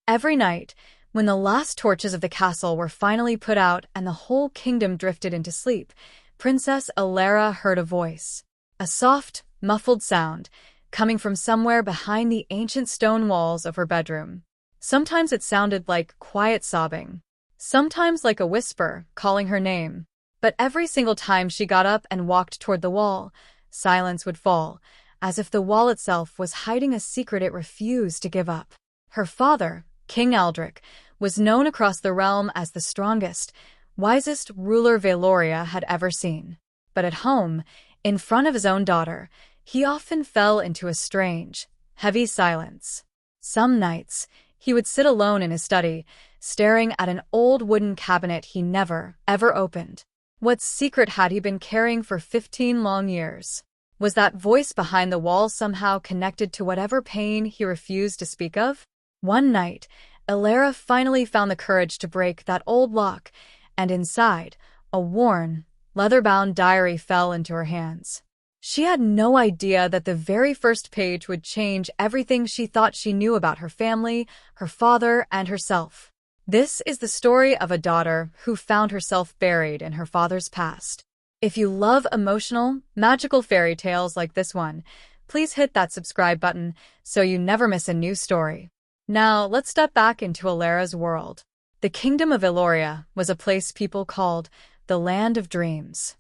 Every night, when the last torches of the castle were finally put out and the whole kingdom drifted into sleep, Princess Elara heard a voice. A soft, muffled sound, coming from somewhere behind the ancient stone walls of her bedroom. Sometimes it sounded like quiet sobbing, sometimes like a whisper calling her name. But every single time she got up and walked toward the wall, silence would fall, as if the wall itself was hiding a secret it refused to give up. Her father, King Aldric, was known across the realm as the strongest, wisest ruler Veloria had ever seen. But at home, in front of his own daughter, he often fell into a strange, heavy silence. Some nights, he would sit alone in his study, staring at an old wooden cabinet he never, ever opened. What secret had he been carrying for 15 long years? Was that voice behind the wall somehow connected to whatever pain he refused to speak of? One night, Elara finally found the courage to break that old lock, and inside, a worn, leather-bound diary fell into her hands. She had no idea that the very first page would change everything she thought she knew about her family, her father, and herself. This is the story of a daughter who found herself buried in her father's past. If you love emotional, magical fairy tales like this one, please hit that subscribe button so you never miss a new story. Now, let's step back into Elara's world. The kingdom of Veloria was a place people called the Land of Dreams.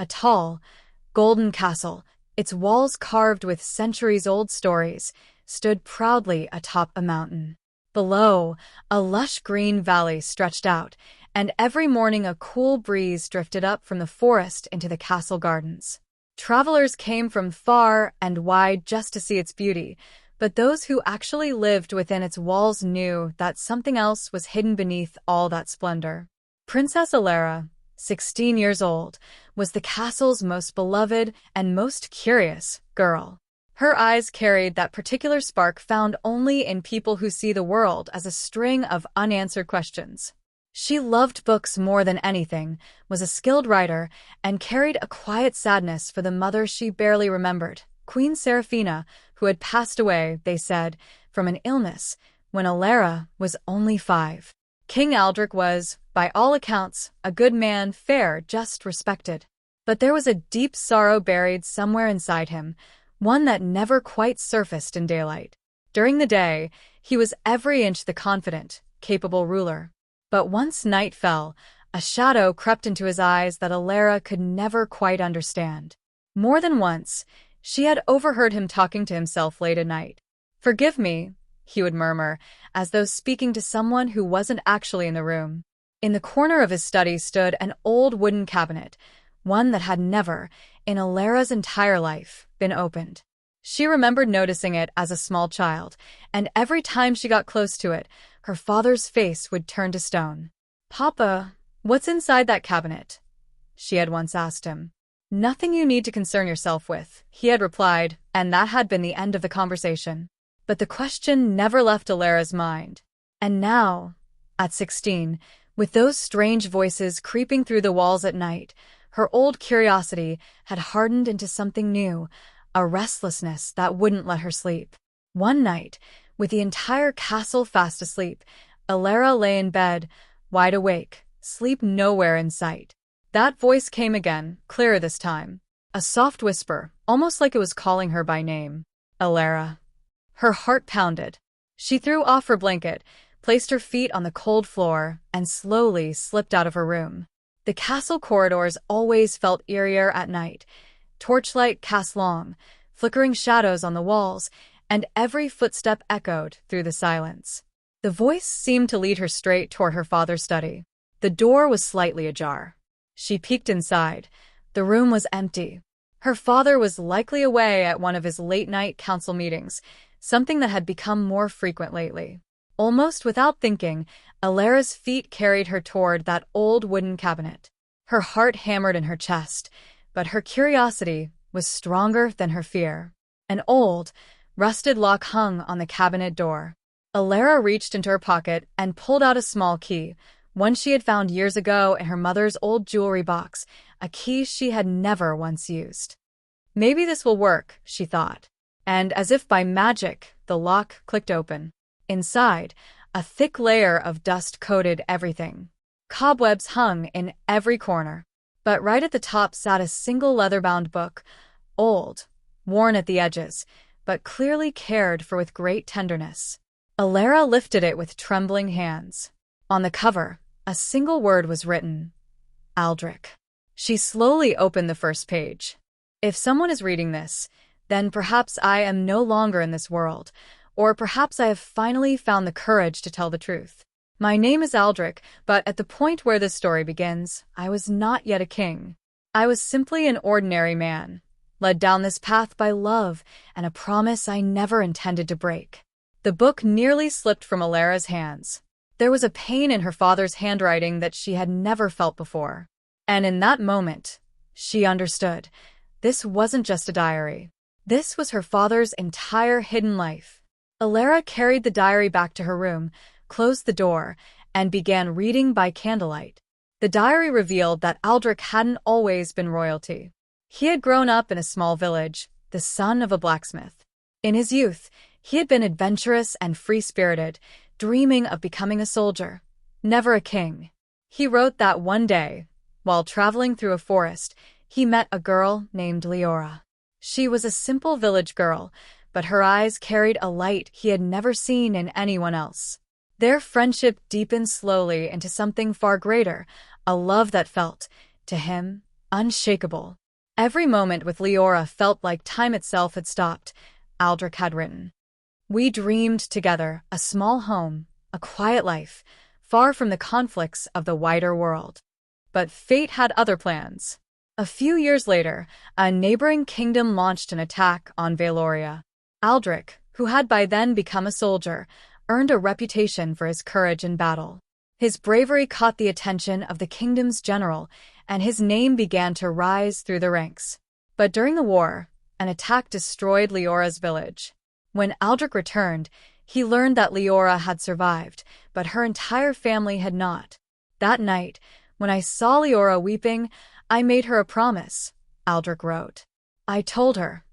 A tall, golden castle, its walls carved with centuries-old stories, stood proudly atop a mountain. Below, a lush green valley stretched out, and every morning a cool breeze drifted up from the forest into the castle gardens. Travelers came from far and wide just to see its beauty, but those who actually lived within its walls knew that something else was hidden beneath all that splendor. Princess Elara, 16 years old, was the castle's most beloved and most curious girl. Her eyes carried that particular spark found only in people who see the world as a string of unanswered questions. She loved books more than anything, was a skilled writer, and carried a quiet sadness for the mother she barely remembered, Queen Seraphina, who had passed away, they said, from an illness when Elara was only 5. King Aldric was, by all accounts, a good man, fair, just, respected. But there was a deep sorrow buried somewhere inside him, one that never quite surfaced in daylight. During the day, he was every inch the confident, capable ruler. But once night fell, a shadow crept into his eyes that Elara could never quite understand. More than once, she had overheard him talking to himself late at night. "Forgive me," he would murmur, as though speaking to someone who wasn't actually in the room. In the corner of his study stood an old wooden cabinet, one that had never, in Elara's entire life, been opened. She remembered noticing it as a small child, and every time she got close to it, her father's face would turn to stone. "Papa, what's inside that cabinet?" she had once asked him. "Nothing you need to concern yourself with," he had replied, and that had been the end of the conversation. But the question never left Elara's mind. And now, at 16, with those strange voices creeping through the walls at night, her old curiosity had hardened into something new, a restlessness that wouldn't let her sleep. One night, with the entire castle fast asleep, Elara lay in bed, wide awake, sleep nowhere in sight. That voice came again, clearer this time. A soft whisper, almost like it was calling her by name. "Elara." Her heart pounded. She threw off her blanket, placed her feet on the cold floor, and slowly slipped out of her room. The castle corridors always felt eerier at night. Torchlight cast long, flickering shadows on the walls, and every footstep echoed through the silence. The voice seemed to lead her straight toward her father's study. The door was slightly ajar. She peeked inside. The room was empty. Her father was likely away at one of his late-night council meetings, something that had become more frequent lately. Almost without thinking, Elara's feet carried her toward that old wooden cabinet. Her heart hammered in her chest, but her curiosity was stronger than her fear. An old, rusted lock hung on the cabinet door. Elara reached into her pocket and pulled out a small key, one she had found years ago in her mother's old jewelry box, a key she had never once used. "Maybe this will work," she thought. And as if by magic, the lock clicked open. Inside, A thick layer of dust coated everything. Cobwebs hung in every corner. But right at the top sat a single leather-bound book, old, worn at the edges, but clearly cared for with great tenderness. Elara lifted it with trembling hands. On the cover, a single word was written: Aldric. She slowly opened the first page. If someone is reading this, then perhaps I am no longer in this world, or perhaps I have finally found the courage to tell the truth. My name is Aldric, but at the point where this story begins, I was not yet a king. I was simply an ordinary man, led down this path by love and a promise I never intended to break. The book nearly slipped from Elara's hands. There was a pain in her father's handwriting that she had never felt before. And in that moment, she understood. This wasn't just a diary. This was her father's entire hidden life. Elara carried the diary back to her room, closed the door, and began reading by candlelight. The diary revealed that Aldric hadn't always been royalty. He had grown up in a small village, the son of a blacksmith. In his youth, he had been adventurous and free-spirited, dreaming of becoming a soldier, never a king. He wrote that one day, while traveling through a forest, he met a girl named Elara. She was a simple village girl, but her eyes carried a light he had never seen in anyone else. Their friendship deepened slowly into something far greater, a love that felt, to him, unshakable. Every moment with Elara felt like time itself had stopped, Aldric had written. We dreamed together, a small home, a quiet life, far from the conflicts of the wider world. But fate had other plans. A few years later, a neighboring kingdom launched an attack on Valoria. Aldric, who had by then become a soldier, earned a reputation for his courage in battle. His bravery caught the attention of the kingdom's general, and his name began to rise through the ranks. But during the war, an attack destroyed Leora's village. When Aldric returned, he learned that Elara had survived, but her entire family had not. That night, when I saw Elara weeping, I made her a promise, Aldric wrote. I told her,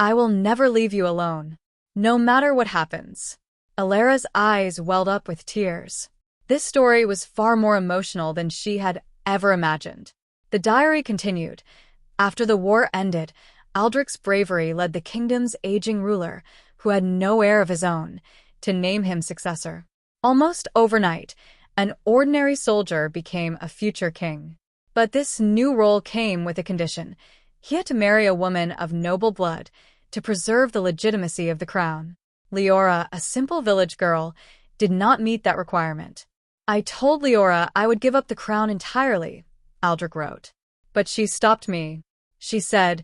I will never leave you alone, no matter what happens. Elara's eyes welled up with tears. This story was far more emotional than she had ever imagined. The diary continued. After the war ended, Aldric's bravery led the kingdom's aging ruler, who had no heir of his own, to name him successor. Almost overnight, an ordinary soldier became a future king. But this new role came with a condition. He had to marry a woman of noble blood to preserve the legitimacy of the crown. Elara, a simple village girl, did not meet that requirement. I told Elara I would give up the crown entirely, Aldric wrote. But she stopped me. She said,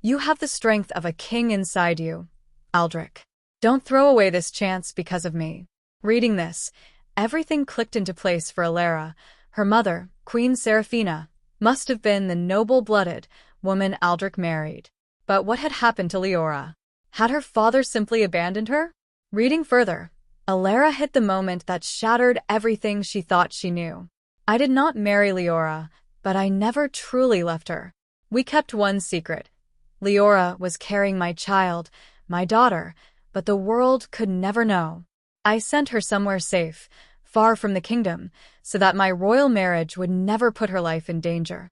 You have the strength of a king inside you, Aldric. Don't throw away this chance because of me. Reading this, everything clicked into place for Elara. Her mother, Queen Seraphina, must have been the noble-blooded woman Aldric married. But what had happened to Elara? Had her father simply abandoned her? Reading further, Elara hit the moment that shattered everything she thought she knew. I did not marry Elara, but I never truly left her. We kept one secret. Elara was carrying my child, my daughter, but the world could never know. I sent her somewhere safe, far from the kingdom, so that my royal marriage would never put her life in danger.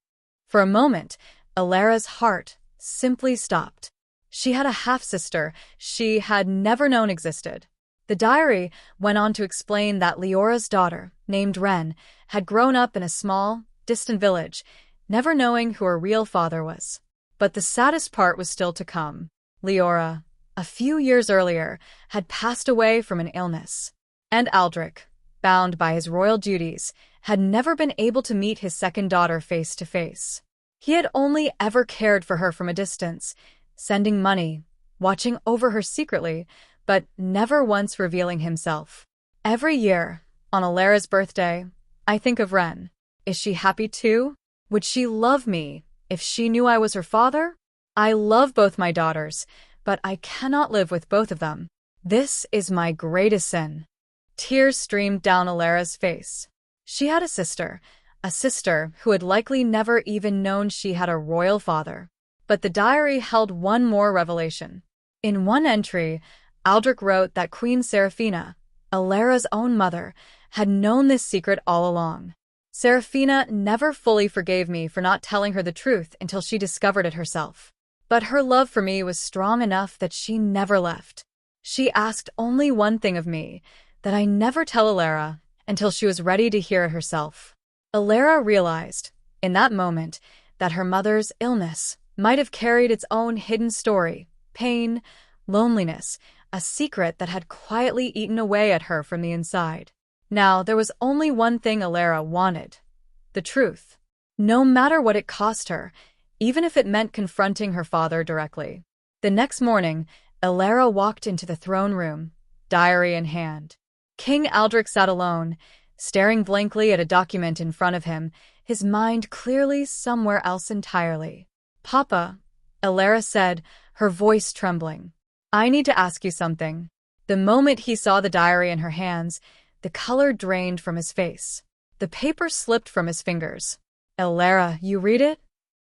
For a moment, Elara's heart simply stopped. She had a half-sister she had never known existed. The diary went on to explain that Leora's daughter, named Ren, had grown up in a small, distant village, never knowing who her real father was. But the saddest part was still to come. Elara, a few years earlier, had passed away from an illness. And Aldric, bound by his royal duties, had never been able to meet his second daughter face to face. He had only ever cared for her from a distance, sending money, watching over her secretly, but never once revealing himself. Every year, on Elara's birthday, I think of Ren. Is she happy too? Would she love me if she knew I was her father? I love both my daughters, but I cannot live with both of them. This is my greatest sin. Tears streamed down Elara's face. She had a sister who had likely never even known she had a royal father. But the diary held one more revelation. In one entry, Aldric wrote that Queen Seraphina, Elara's own mother, had known this secret all along. Serafina never fully forgave me for not telling her the truth until she discovered it herself. But her love for me was strong enough that she never left. She asked only one thing of me, that I never tell Elara until she was ready to hear it herself. Elara realized, in that moment, that her mother's illness might have carried its own hidden story, pain, loneliness, a secret that had quietly eaten away at her from the inside. Now, there was only one thing Elara wanted: the truth. No matter what it cost her, even if it meant confronting her father directly. The next morning, Elara walked into the throne room, diary in hand. King Aldric sat alone, staring blankly at a document in front of him, his mind clearly somewhere else entirely. "Papa," Elara said, her voice trembling, "I need to ask you something." The moment he saw the diary in her hands, the color drained from his face. The paper slipped from his fingers. "Elara, you read it?"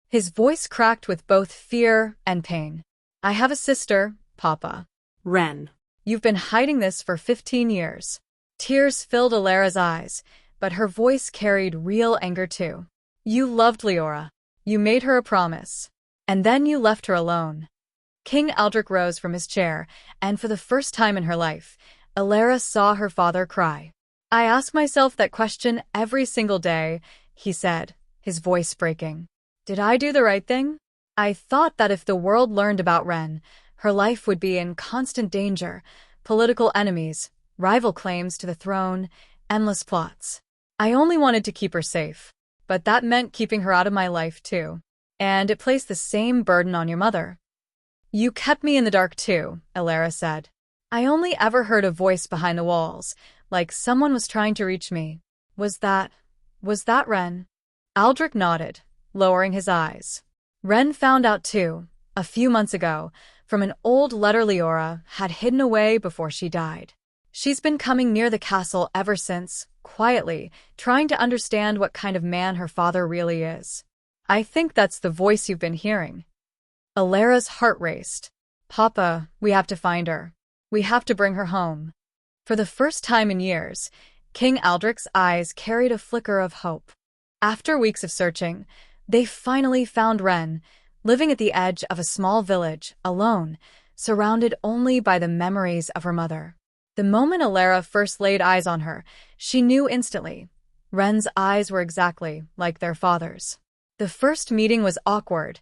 His voice cracked with both fear and pain. "I have a sister, Papa." "Ren." "You've been hiding this for 15 years. Tears filled Elara's eyes, but her voice carried real anger too. "You loved Leora. You made her a promise. And then you left her alone." King Aldric rose from his chair, and for the first time in her life, Elara saw her father cry. "I ask myself that question every single day," he said, his voice breaking. "Did I do the right thing? I thought that if the world learned about Ren, her life would be in constant danger, political enemies, rival claims to the throne, endless plots. I only wanted to keep her safe, but that meant keeping her out of my life too. And it placed the same burden on your mother." "You kept me in the dark too," Elara said. "I only ever heard a voice behind the walls, like someone was trying to reach me. Was that Ren?" Aldric nodded, lowering his eyes. "Ren found out too, a few months ago, from an old letter Leora had hidden away before she died. She's been coming near the castle ever since, quietly, trying to understand what kind of man her father really is. I think that's the voice you've been hearing." Elara's heart raced. "Papa, we have to find her. We have to bring her home." For the first time in years, King Aldric's eyes carried a flicker of hope. After weeks of searching, they finally found Ren, living at the edge of a small village, alone, surrounded only by the memories of her mother. The moment Elara first laid eyes on her, she knew instantly. Ren's eyes were exactly like their father's. The first meeting was awkward.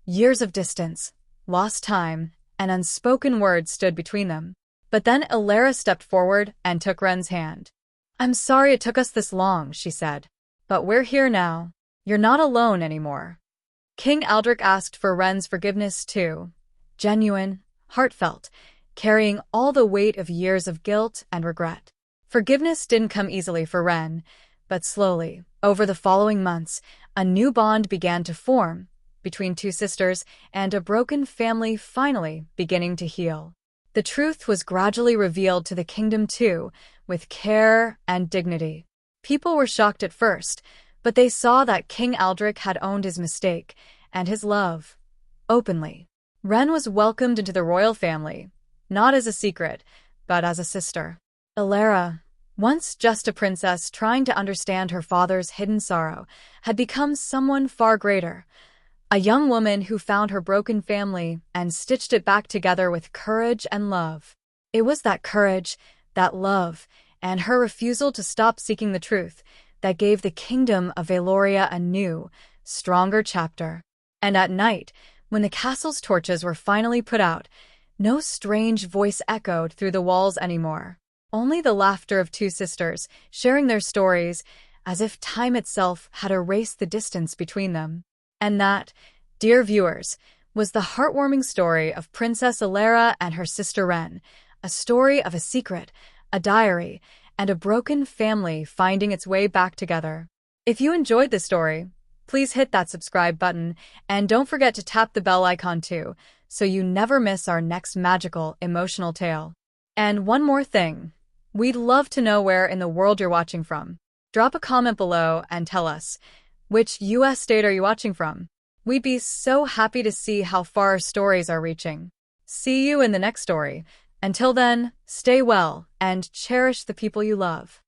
Years of distance, lost time, and unspoken words stood between them. But then Elara stepped forward and took Ren's hand. "I'm sorry it took us this long," she said. "But we're here now. You're not alone anymore." King Aldric asked for Ren's forgiveness too. Genuine, heartfelt, carrying all the weight of years of guilt and regret. Forgiveness didn't come easily for Ren, but slowly, over the following months, a new bond began to form between two sisters, and a broken family finally beginning to heal. The truth was gradually revealed to the kingdom too, with care and dignity. People were shocked at first, but they saw that King Aldric had owned his mistake and his love openly. Ren was welcomed into the royal family, not as a secret, but as a sister. Elara, once just a princess trying to understand her father's hidden sorrow, had become someone far greater. A young woman who found her broken family and stitched it back together with courage and love. It was that courage, that love, and her refusal to stop seeking the truth that gave the kingdom of Valoria a new, stronger chapter. And at night, when the castle's torches were finally put out, no strange voice echoed through the walls anymore. Only the laughter of two sisters, sharing their stories, as if time itself had erased the distance between them. And that, dear viewers, was the heartwarming story of Princess Elara and her sister Ren, a story of a secret, a diary, and a broken family finding its way back together. If you enjoyed this story, please hit that subscribe button, and don't forget to tap the bell icon too, so you never miss our next magical, emotional tale. And one more thing, we'd love to know where in the world you're watching from. Drop a comment below and tell us, which US state are you watching from? We'd be so happy to see how far our stories are reaching. See you in the next story. Until then, stay well and cherish the people you love.